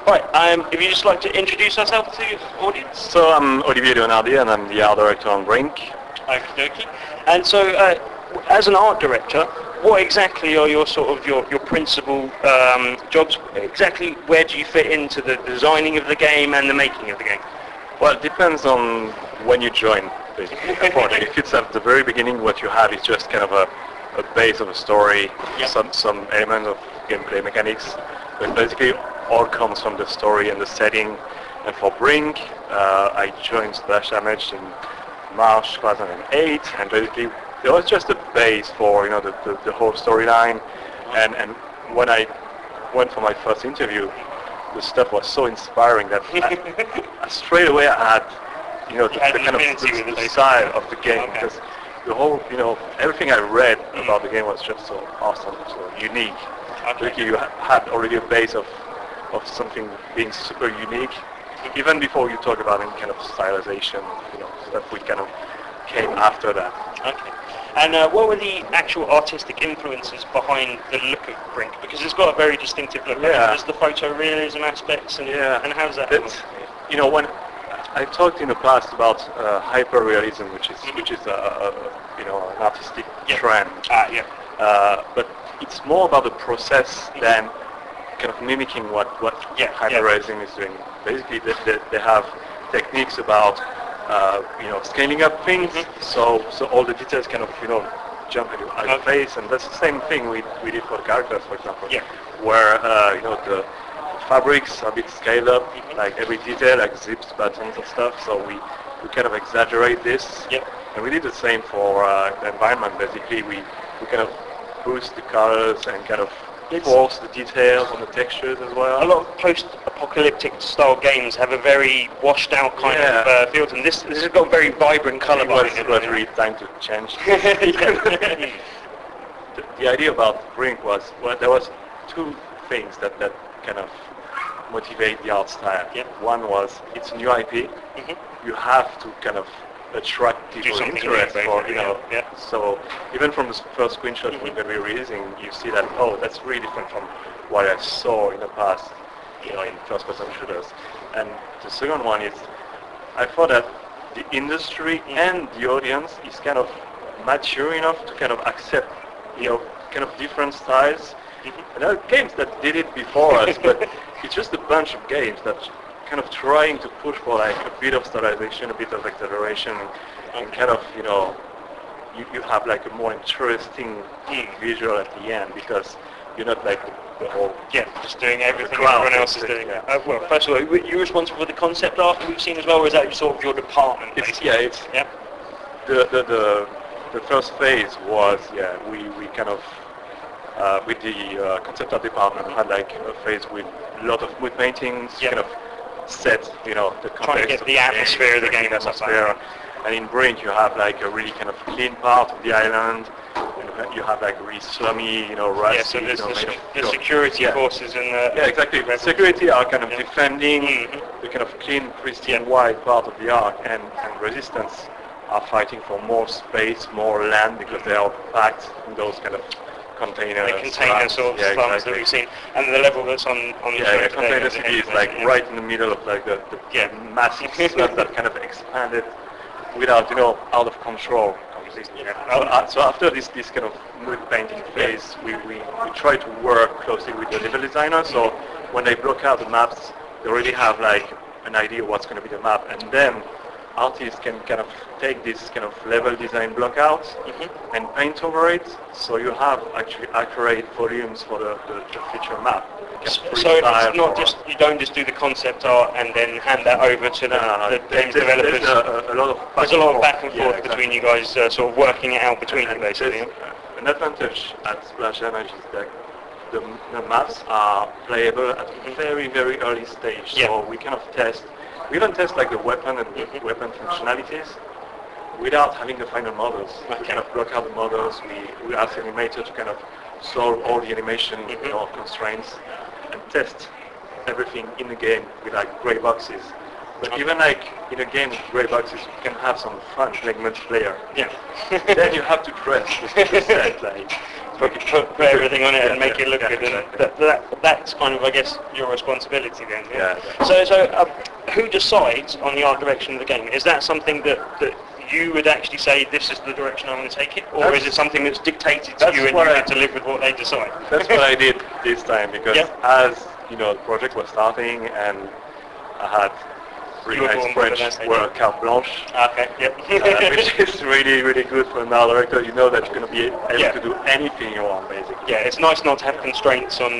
Right, if you just like to introduce yourself to the audience. So I'm Olivier Leonardi and I'm the art director on Brink. Okie dokie. And so, as an art director, what exactly are your principal jobs? Exactly where do you fit into the designing of the game and the making of the game? Well, it depends on when you join basically a project. If it's at the very beginning, what you have is just kind of a base of a story, some element of gameplay mechanics, but basically all comes from the story and the setting. And for Brink, I joined Splash Damage in March 2008, and basically it was just a base for the whole storyline. And when I went for my first interview, the stuff was so inspiring that I straight away I had the kind of the style of the game, because the whole everything I read about the game was just so awesome, so unique. Basically you had already a base of something being super unique, even before you talk about any kind of stylization, stuff we kind of came after that. Okay. And what were the actual artistic influences behind the look of Brink? Because it's got a very distinctive look. Yeah. There's the photorealism aspects, and how does that happen? When I talked in the past about hyper-realism, which is an artistic trend. But it's more about the process than kind of mimicking what hyper-realism is doing. Basically, they have techniques about scaling up things, so all the details kind of jump into your face, and that's the same thing we did for the characters, for example, where the fabrics are a bit scaled up, like every detail, like zips, buttons and stuff, so we kind of exaggerate this, and we did the same for the environment. Basically, we kind of boost the colors and kind of force the details on the textures as well. A lot of post-apocalyptic style games have a very washed out kind of feel to them. This has got very vibrant colour behind it. It was really time to change. The idea about Brink was, there was two things that kind of motivate the art style. One was, it's a new IP. You have to kind of attract people's interest so even from the first screenshot we're releasing, you see that that's really different from what I saw in the past in first person shooters. And the second one is, I thought that the industry and the audience is kind of mature enough to kind of accept kind of different styles. And there are games that did it before us, but it's just a bunch of games that kind of trying to push for like a bit of stylization, a bit of exaggeration, and kind of you have like a more interesting visual at the end, because you're not like the whole just doing everything everyone else is doing. Well, first of all, were you responsible for the concept art that we've seen as well, or is that sort of your department? It's the first phase was we kind of with the concept art department had like a phase with a lot of mood paintings, kind of set the context, trying to get the atmosphere of the game. And in Brink you have like a really kind of clean part of the island, and you have like a really slummy, rusty, so there's the security forces and exactly. The security are kind of defending the kind of clean, pristine, white part of the arc, and resistance are fighting for more space, more land, because they are packed in those kind of container sort of slums that we've seen, and the level that's on the container city is like right in the middle of like the massive slum that kind of expanded without out of control. So after this kind of mood painting phase, we try to work closely with the level designer. So when they block out the maps, they already have like an idea what's going to be the map, and then artists can kind of take this kind of level design block out and paint over it, so you have actually accurate volumes for the future map. So it's not just, you don't just do the concept art and then hand that over to the game developers. There's a lot of back and forth between you guys, sort of working it out between you basically. An advantage at Splash Damage is that the maps are playable at a very, very early stage, so we kind of test. We even test like the weapon and weapon functionalities without having the final models. We kind of block out the models. We ask the animator to kind of solve all the animation constraints and test everything in the game with like grey boxes. But even like in a game with grey boxes, you can have some fun like multiplayer. Then you have to dress the set. Like put everything on it and make it look good. Exactly. And that's kind of, I guess, your responsibility then. Yeah. So who decides on the art direction of the game? Is that something that you would actually say this is the direction I want to take it, or is it something that's dictated to you and you have to live with what they decide? That's what I did this time, because as you know, the project was starting and I had really nice French word carte blanche, which is really, really good for an art director. You know that you're going to be able to do anything you want, basically. Yeah, it's nice not to have constraints on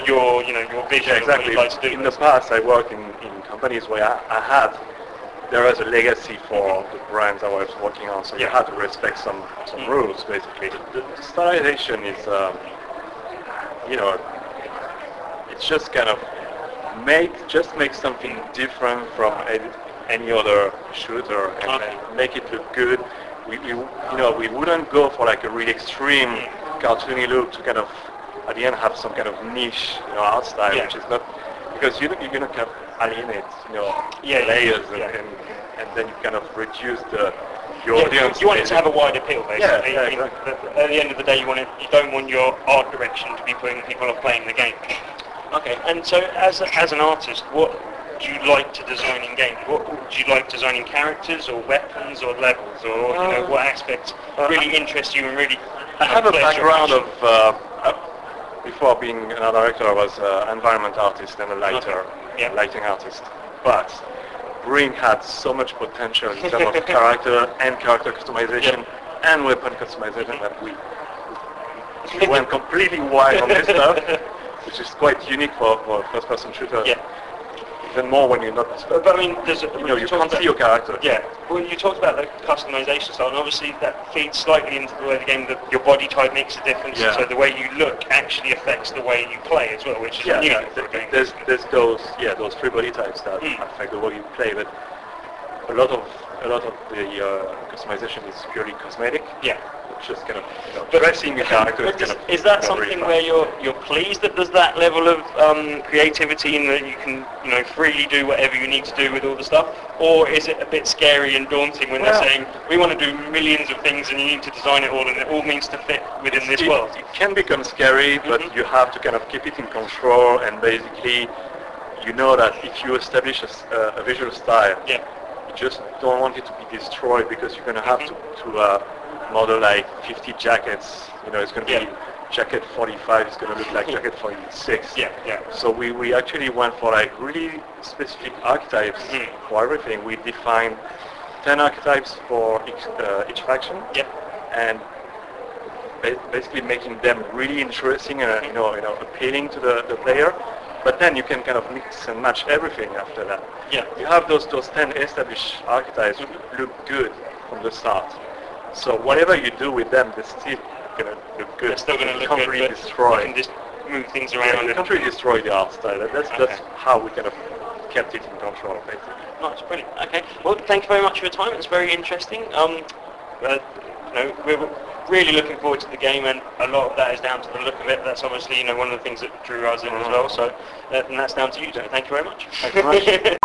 your vision. Exactly. Of what you'd like to do. In the past, I worked in companies where there was a legacy for the brands I was working on, so you had to respect some rules, basically. The stylization is, it's just kind of make something different from any other shooter and make it look good. We wouldn't go for like a really extreme cartoony look to kind of at the end have some kind of niche art style, which is not, because you're going to kind of alienate layers and then you kind of reduce the audience. You want it to have a wide appeal, basically. Yeah, exactly. At the end of the day, you don't want your art direction to be putting people off playing the game. Okay, and so as an artist, what do you like to design in games? What do you like designing characters or weapons or levels, or what aspects really interest you and really? I have a background of before being an art director, I was an environment artist and a lighting artist. But Brink had so much potential in terms of character and character customization and weapon customization that we went completely wild on this stuff, which is quite unique for a first-person shooter. Even more when you're not. But I mean, you can't see your character. Yeah. Well, you talked about the customization style, and obviously that feeds slightly into the way the game that your body type makes a difference. So the way you look actually affects the way you play as well, which is unique for a game. There's those three body types that affect the way you play, but a lot of the customization is purely cosmetic. Just kind of dressing the character. Is that something where you're pleased that there's that level of creativity and that you can freely do whatever you need to do with all the stuff, or is it a bit scary and daunting when they're saying we want to do millions of things and you need to design it all and it all needs to fit within this world? It can become scary, but you have to kind of keep it in control, and basically you know that if you establish a visual style, you just don't want it to be destroyed, because you're going to have to model like 50 jackets. It's going to be jacket 45 is going to look like jacket 46. So we actually went for like really specific archetypes for everything. We defined 10 archetypes for each faction, and basically making them really interesting and appealing to the player. But then you can kind of mix and match everything after that. You have those 10 established archetypes look good from the start. So whatever you do with them, they're still going to look good. They're still going to look good, really but destroy. you can just move things around. You can't really destroy the art style. That's how we kind of kept it in control, basically. Nice, brilliant. Okay, well, thank you very much for your time. It's very interesting. We're really looking forward to the game, and a lot of that is down to the look of it. That's obviously one of the things that drew us in as well. So, and that's down to you, Joe. Thank you very much. Thank you very much.